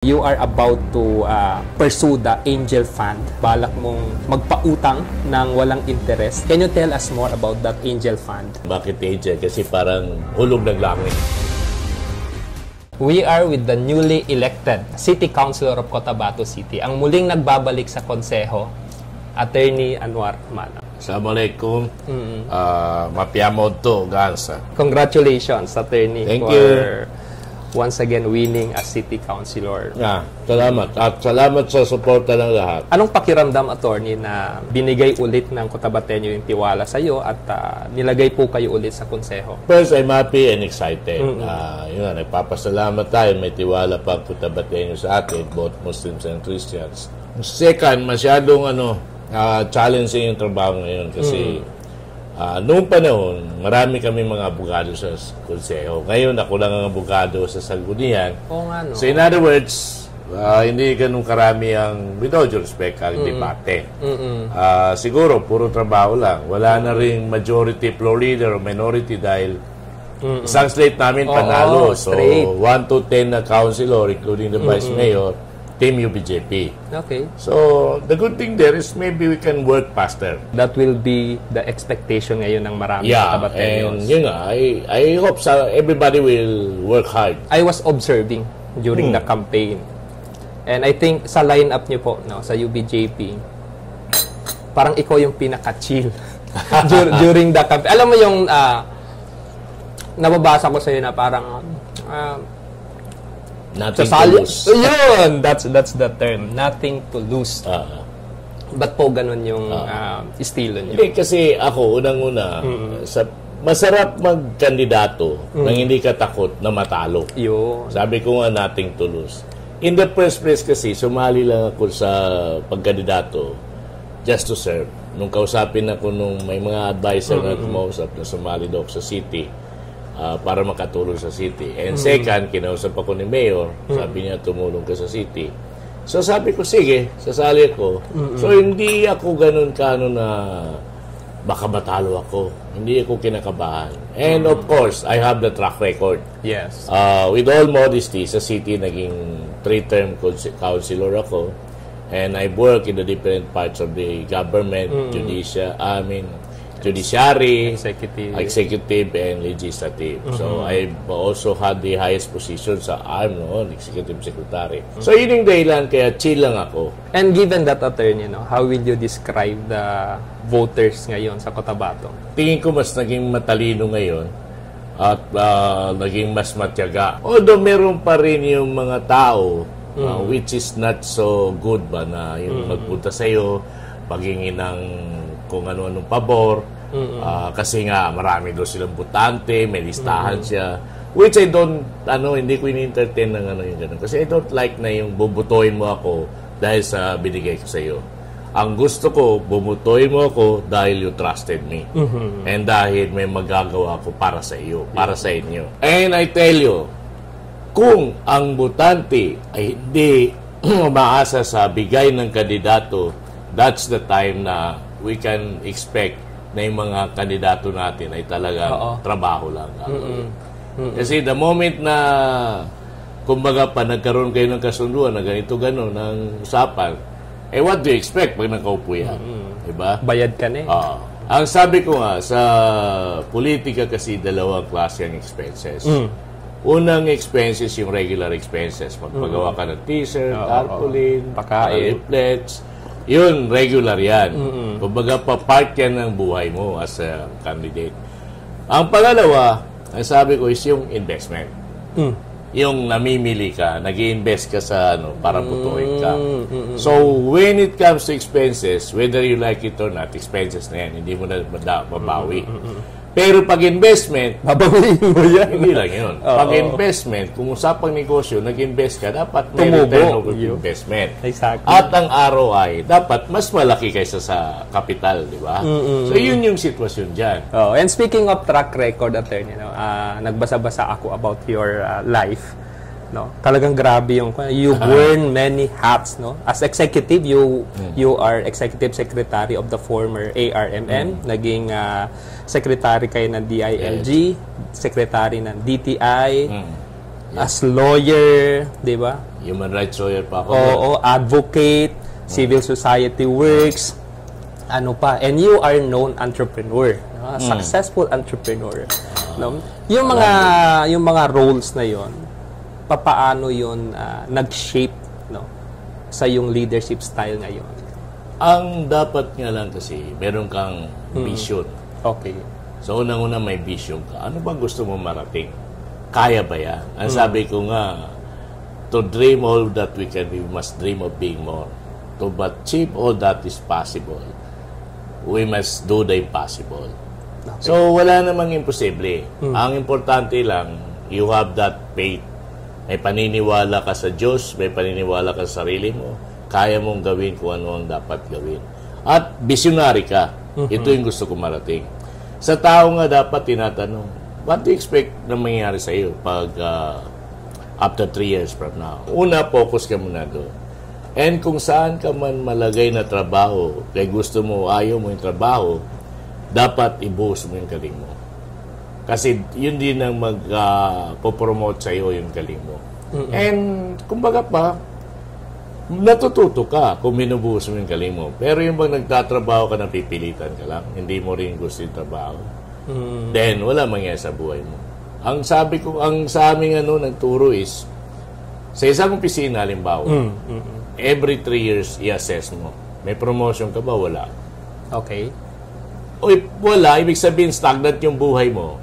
You are about to pursue the angel fund. Balak mong magpautang ng walang interest. Can you tell us more about that angel fund? Bakit angel? Kasi parang hulog ng langit. We are with the newly elected City Councilor of Cotabato City. Ang muling nagbabalik sa konseho, Attorney Anwar Mana. Assalamualaikum. Mapiamod to, Gansa. Congratulations, Attorney. Thank for you. Once again winning as City Councilor. Salamat. At salamat sa suporta ng lahat. Anong pakiramdam, Attorney, na binigay ulit ng Cotabateño yung tiwala sa iyo at nilagay po kayo ulit sa konseho? First, I'm happy and excited. Nagpapasalamat tayo. May tiwala pa ang Cotabateño sa atin, both Muslims and Christians. Second, masyadong challenging yung trabaho ngayon kasi noong panahon, marami kami mga abogado sa konseho. Ngayon, ako lang ang abogado sa sanggunian. Oo nga, no? So, in other words, hindi ganun karami ang, with all due respect, ang debate. Siguro, puro trabaho lang. Wala na rin majority floor leader o minority dahil isang slate namin panalo. So, 1 to 10 na councilor, including the vice mayor, Team UBJP. Okay. So, the good thing there is maybe we can work faster. That will be the expectation ngayon ng marami Cotabateños. And yun nga, I hope everybody will work hard. I was observing during the campaign. And I think sa lineup niyo po, no, sa UBJP, parang ikaw yung pinaka-chill during the campaign. Alam mo yung nababasa ko sa'yo na parang Nothing to lose. Yun! That's the term. Nothing to lose. Ba't po ganun yung estilo nyo? Hindi, kasi ako, unang-una, masarap magkandidato nang hindi ka takot na matalo. Yun. Sabi ko nga, nothing to lose. In the first place kasi, sumali lang ako sa pagkandidato just to serve. Nung kausapin ako nung may mga advisor na kumausap na sumali daw sa city, para makatulong sa city. And second, kinausap ako ni Mayor, sabi niya tumulong ka sa city. So sabi ko, sige, sasali ako. So hindi ako ganun na baka matalo ako. Hindi ako kinakabahan. And of course, I have the track record. Yes. With all modesty, sa city naging 3-term councilor ako. And I work in the different parts of the government, judiciary, executive, and legislative. So, I've also had the highest position sa executive secretary. So, yun yung dahilan, kaya chill lang ako. And given that, Attorney, how will you describe the voters ngayon sa Cotabato? Tingin ko mas naging matalino ngayon at naging mas matyaga. Although, meron pa rin yung mga tao which is not so good ba na yung magpunta sa'yo, paghingi ng kung ano-anong pabor. Kasi nga, marami doon silang butante, may listahan siya. Which I don't, hindi ko in-entertain ng yung gano'n. Kasi I don't like na yung bubutoyin mo ako dahil sa binigay ko sa iyo. Ang gusto ko, bubutoyin mo ako dahil you trusted me. And dahil may magagawa ko para sa iyo, para sa inyo. And I tell you, kung ang butante ay hindi umaasa sa bigay ng kandidato, that's the time na we can expect na yung mga kandidato natin ay talagang trabaho lang. Kasi the moment na kumbaga pa nagkaroon kayo ng kasunduan na ganito gano'n ng usapan, what do you expect pag nakaupo yan? Diba? Bayad ka na Ang sabi ko nga, sa politika kasi dalawang klase ang expenses. Unang expenses yung regular expenses. Magpagawa ka ng t-shirt, tarpaulin, leaflets. Yun, regular yan. Kumbaga, pa-part yan ng buhay mo as a candidate. Ang pangalawa, ang sabi ko is yung investment. Yung namimili ka, nag-i-invest ka sa para putuin ka. So, when it comes to expenses, whether you like it or not, expenses na yan. Hindi mo na mabawi. Pero pag investment, babawiin mo yan. Hindi lang yun. Pag investment, kung usapang negosyo, nag-invest ka, dapat may return of investment. Exactly. At ang ROI, dapat mas malaki kaysa sa capital, di ba? So, yun yung sitwasyon dyan. And speaking of track record, Attorney, nagbasa-basa ako about your life. Talagang grabe yung you've worn many hats, as executive you are executive secretary of the former ARMM, naging secretary kayo ng DILG, secretary ng DTI, as lawyer, 'di ba? Human rights lawyer pa ako. Oo, advocate, civil society works, ano pa. And you are known entrepreneur, no? Successful entrepreneur. No? Yung mga roles na yon, papaano yon nag-shape, no, sa yung leadership style ngayon? Ang dapat nga lang kasi, meron kang vision. Okay. So, unang-una may vision ka. Ano bang gusto mo marating? Kaya ba yan? Ang sabi ko nga, to dream all that we can, we must dream of being more. To achieve all that is possible, we must do the impossible. Okay. So, wala namang imposible. Ang importante lang, you have that faith. May paniniwala ka sa Diyos, may paniniwala ka sa sarili mo, kaya mong gawin kung ano ang dapat gawin. At visionary ka. Ito yung gusto ko marating. Sa tao nga dapat tinatanong, what do you expect na mangyayari sa iyo pag after 3 years from now? Una, focus ka muna doon. And kung saan ka man malagay na trabaho, kaya gusto mo, ayaw mo yung trabaho, dapat ibuhos mo yung galing mo. Kasi yun din ang mag-promote sa iyo yung galing mo. And kumbaga pa, natututo ka kung minubuhos mo yung galing mo. Pero yung bang nagtatrabaho ka na pipilitan ka lang, hindi mo rin gusto yung trabaho, then wala mangyayari sa buhay mo. Ang sabi ko, ang sa aming nagturo is, sa isang opisina, halimbawa, every 3 years, i-assess mo. May promotion ka ba? Wala. Okay. O wala, ibig sabihin, stagnant yung buhay mo.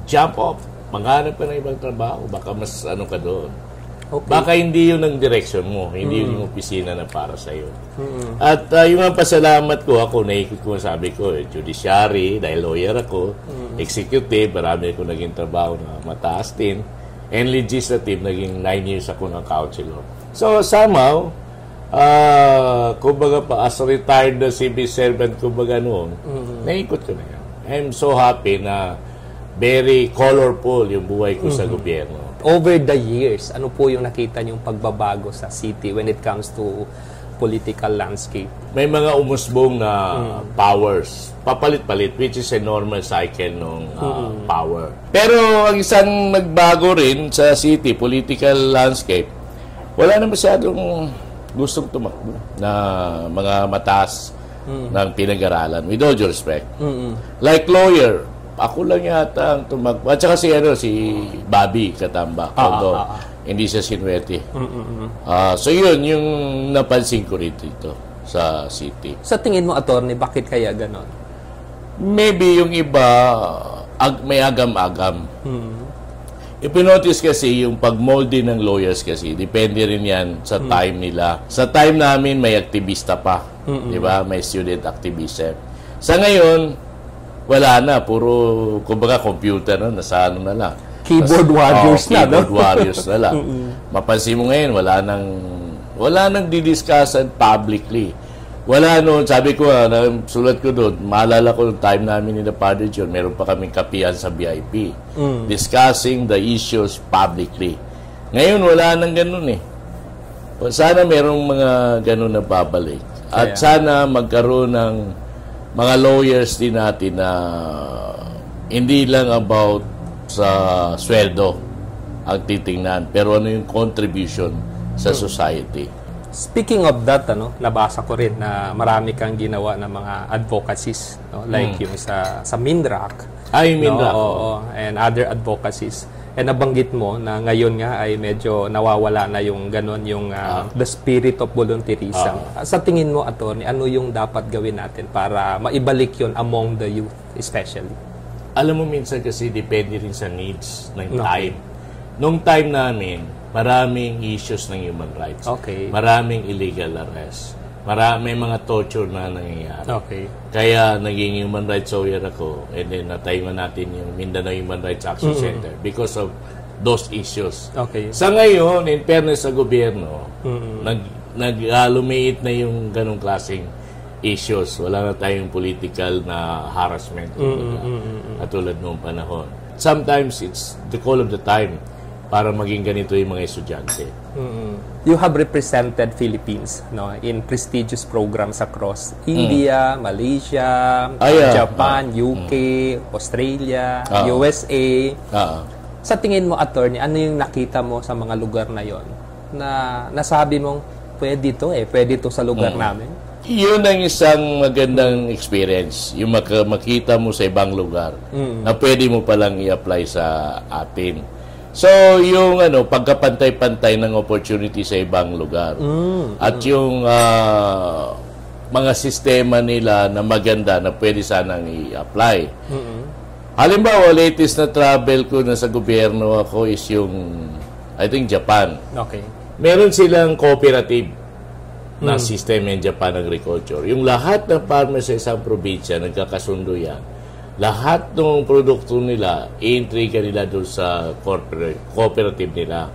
Jump off. Maghanap ka ng ibang trabaho. Baka mas ka doon. Okay. Baka hindi yun ang direction mo. Hindi yun yung opisina na para sa'yo. At yung ang pasalamat ko, ako, naikot ko, sabi ko, judiciary, dahil lawyer ako, executive, marami ako naging trabaho na mataas din, and legislative, naging 9 years ako ng counselor. So, somehow, kumbaga pa, as a retired na civil servant, kumbaga noon, naikot ko na yan. I'm so happy na very colorful yung buhay ko sa gobyerno. Over the years, ano po yung nakita niyong pagbabago sa city when it comes to political landscape? May mga umusbong na powers. Papalit-palit, which is a normal cycle ng power. Pero ang isang nagbago rin sa city, political landscape, wala na masyadong gustong tumakbo na mga mataas ng pinag-aralan. With all due respect. Like lawyer, ako lang yata ang tumakbo. At saka si Bobby Katamba. Although, hindi siya sinwerte. So yun, yung napansin ko dito sa city. Sa tingin mo, attorney, bakit kaya ganon? Maybe yung iba, may agam-agam. Ipinotice kasi yung pag-moldy ng lawyers kasi, depende rin yan sa time nila. Sa time namin, may aktivista pa. Di ba? May student activism. Sa ngayon, wala na. Puro, kumbaga, computer na, nasa na lang. Keyboard warriors na, keyboard warriors na lang. Mapansin mo ngayon, wala nang didiscussan publicly. Wala noon, sabi ko, sulat ko doon, maalala ko yung time namin in the Padre John, meron pa kaming kapian sa VIP. Discussing the issues publicly. Ngayon, wala nang ganun eh. Sana merong mga ganun na babalik. At sana magkaroon ng mga lawyers din natin na hindi lang about sa sweldo ang titingnan, pero ano yung contribution sa society. Speaking of that, nabasa ko rin na marami kang ginawa ng mga advocacies, like yung sa MINRAC. MINRAC. And other advocacies. And nabanggit mo na ngayon nga ay medyo nawawala na yung ganon, yung the spirit of volunteerism. Sa tingin mo, attorney, ano yung dapat gawin natin para maibalik yun among the youth especially? Alam mo, minsan kasi depende rin sa needs ng time. Nung time namin, maraming issues ng human rights. Okay. Maraming illegal arrest. May mga torture na nangyayari. Okay. Kaya naging human rights lawyer ako, and then natayo natin yung Mindanao Human Rights Action Center because of those issues. Okay. Sa ngayon, in fairness sa gobyerno, lumiit na yung ganong klaseng issues. Wala na tayong political na harassment katulad noong panahon. Sometimes it's the call of the time para maging ganito yung mga estudyante. You have represented Philippines in prestigious programs across India, Malaysia, Japan, UK, Australia, USA. Sa tingin mo, attorney, ano yung nakita mo sa mga lugar na yon na nasabi mong pwede to sa lugar namin? Yun ang isang magandang experience, yung makita mo sa ibang lugar na pwede mo palang i-apply sa atin. So, yung pagkapantay-pantay ng opportunity sa ibang lugar. At yung mga sistema nila na maganda na pwede sanang i-apply. Halimbawa, latest na travel ko na sa gobyerno ako is yung, I think, Japan. Okay. Meron silang cooperative na system in Japan Agriculture. Yung lahat ng farmers sa isang probinsya, nagkakasundo yan. Lahat ng produkto nila, i-intriga nila doon sa cooperative nila.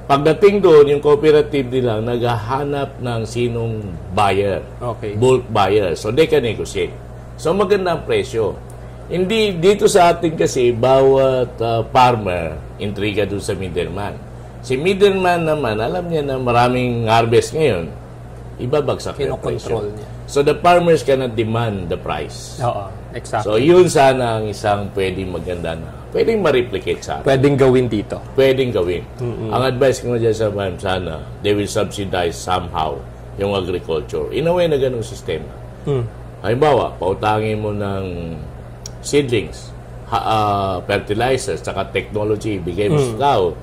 Pagdating doon, yung cooperative nila, naghahanap ng sinong buyer. Okay. Bulk buyer. So, they can negotiate. So, maganda ang presyo. Hindi, dito sa atin kasi, bawat farmer, intriga doon sa middleman. Si middleman naman, alam niya na maraming harvest ngayon, ibabagsak yung presyo. Niya. So, the farmers cannot demand the price. Oo, exactly. So, yun sana ang isang pwedeng maganda na, pwedeng ma-replicate sa atin. Pwedeng gawin dito. Pwedeng gawin. Ang advice ko dyan sa farm, sana, they will subsidize somehow yung agriculture. In a way na ganung sistema. Halimbawa, pautangin mo ng seedlings, fertilizers, saka technology, bigay mo sa tao.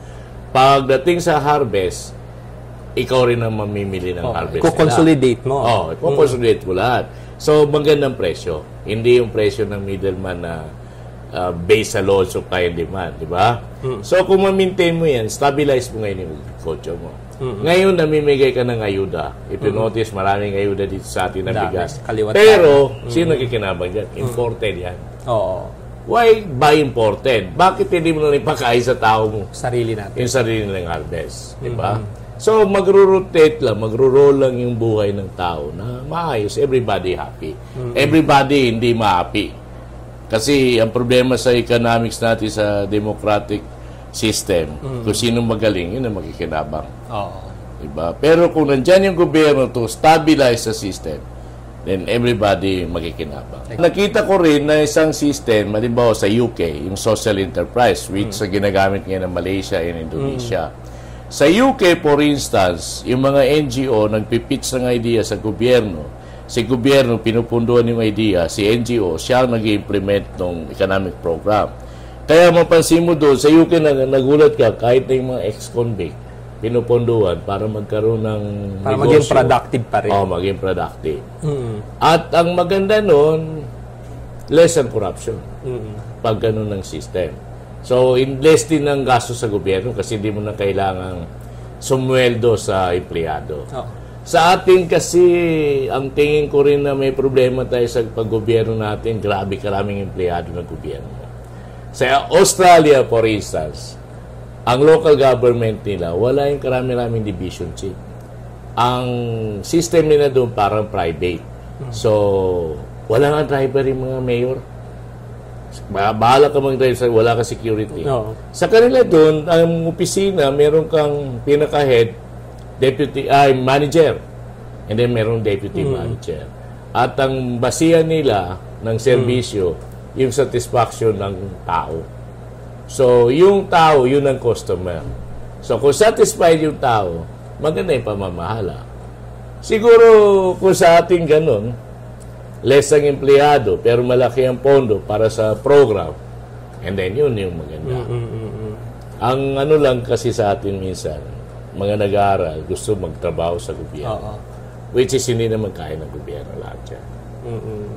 Pagdating sa harvest, ikaw rin ang mamimili ng harvest nila. Kukonsolidate mo. Kukonsolidate mo lahat. So, magandang presyo. Hindi yung presyo ng middleman na based sa law of supply and demand, di ba? So, kung ma-maintain mo yan, stabilize mo ngayon yung agriculture mo. Ngayon, namimigay ka ng ayuda. If you notice, maraming ayuda dito sa atin na bigas. Pero, sino nakikinabang dyan? Imported yan. Oo. Why buy imported? Bakit hindi mo na ipakain sa tao mo? Sarili natin. Yung sarili ng harvest. Di ba? So, magro-rotate lang, magro-roll lang yung buhay ng tao na maayos. Everybody happy. Everybody hindi ma-happy. Kasi ang problema sa economics natin sa democratic system, kung sino magaling, yun ang makikinabang. Diba? Pero kung nandyan yung gobyerno to stabilize the system, then everybody makikinabang. Nakita ko rin na isang system, halimbawa sa UK, yung social enterprise, which ginagamit ngayon ng Malaysia and Indonesia. Sa UK, for instance, yung mga NGO nagpipitch ng idea sa gobyerno. Si gobyerno, pinupunduan yung idea. Si NGO, siya nag-implement ng economic program. Kaya mapansin mo doon, sa UK nagulat ka, kahit na yung mga ex-convict, pinupunduan para magkaroon ng para negosyo. Maging productive pa rin. Maging productive. At ang maganda noon, less ang corruption. Pag ganun ng system. So, less din ang gasto sa gobyerno kasi hindi mo na kailangang sumweldo sa empleyado. Sa atin kasi, ang tingin ko rin na may problema tayo sa paggobyerno natin, grabe karaming empleyado ng gobyerno. Sa Australia, for instance, ang local government nila, wala yung karami-raming division chief. Ang system nila doon parang private. So, wala nga driver yung mga mayor. Bahala ka mag-drive, wala ka security. Sa kanila doon, ang opisina, meron kang pinaka-head, manager. And then meron deputy manager. At ang basihan nila ng serbisyo, yung satisfaction ng tao. So, yung tao, yun ang customer. So, kung satisfied yung tao, maganda yung pamamahala. Siguro, kung sa ating ganun, less ang empleyado, pero malaki ang pondo para sa program. And then, yun yung maganda. Ang ano lang kasi sa atin minsan, mga nag-aaral, gusto magtrabaho sa gobyerno. Which is hindi naman kaya ng gobyerno lahat yan.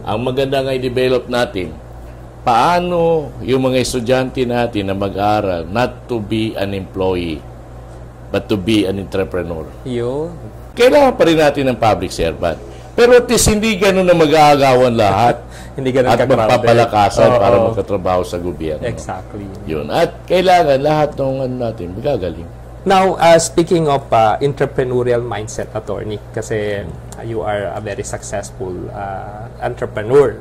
Ang maganda nga i-develop natin, paano yung mga estudyante natin na mag-aaral not to be an employee, but to be an entrepreneur. Kailangan pa rin natin ng public servant. Pero at least hindi ganun na mag-aagawan lahat hindi ganun at magpapalakasan para magkatrabaho sa gobyerno. Exactly. Yun. At kailangan lahat ng natin magagaling. Now, speaking of entrepreneurial mindset, attorney, kasi you are a very successful entrepreneur.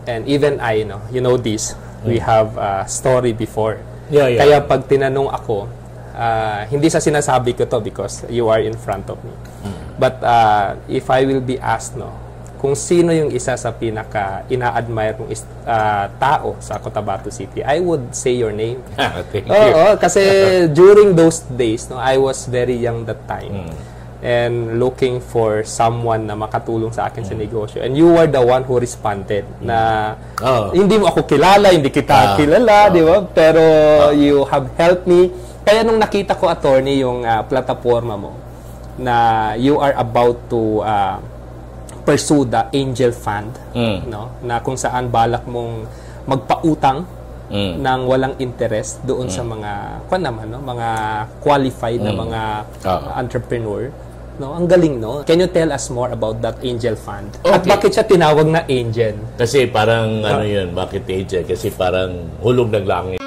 And even I, you know this, we have a story before. Kaya pag tinanong ako, hindi sa sinasabi ko to because you are in front of me. But if I will be asked, kung sino yung isa sa pinaka ina-admire kong tao sa Cotabato City, I would say your name. Thank you. Oo, kasi during those days, no, I was very young that time. And looking for someone na makatulong sa akin sa negosyo. And you were the one who responded na hindi mo ako kilala, hindi kita kilala, di ba? Pero you have helped me. Kaya nung nakita ko, attorney, yung plataforma mo na you are about to pursue the Angel Fund, no? Na kung saan balak mong magpautang ng walang interest doon sa mga mga qualified na mga entrepreneur. No, ang galing, no? Can you tell us more about that Angel Fund? Okay. At bakit siya tinawag na Angel? Kasi parang, ano yun, bakit Angel? Kasi parang hulog ng langit.